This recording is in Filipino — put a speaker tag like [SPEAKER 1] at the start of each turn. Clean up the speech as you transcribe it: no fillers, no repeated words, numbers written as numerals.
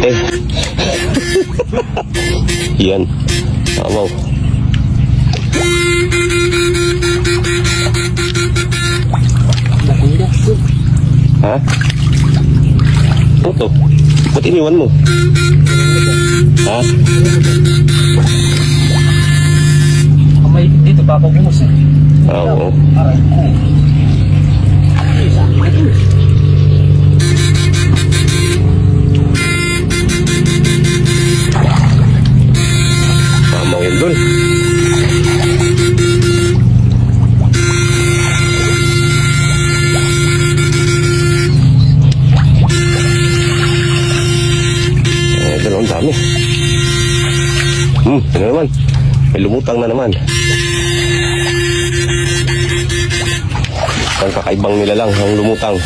[SPEAKER 1] Eh. Yan. Wow. Ha? Ano to? Ba't iniwan mo? Ha?
[SPEAKER 2] May dito papabuhos eh.
[SPEAKER 1] Oo.
[SPEAKER 2] Aray ko.
[SPEAKER 1] Mamang yun dun. Dun ang dami. Ano naman? May lumutang na naman. Ang kakaibang nila lang ang lumutang.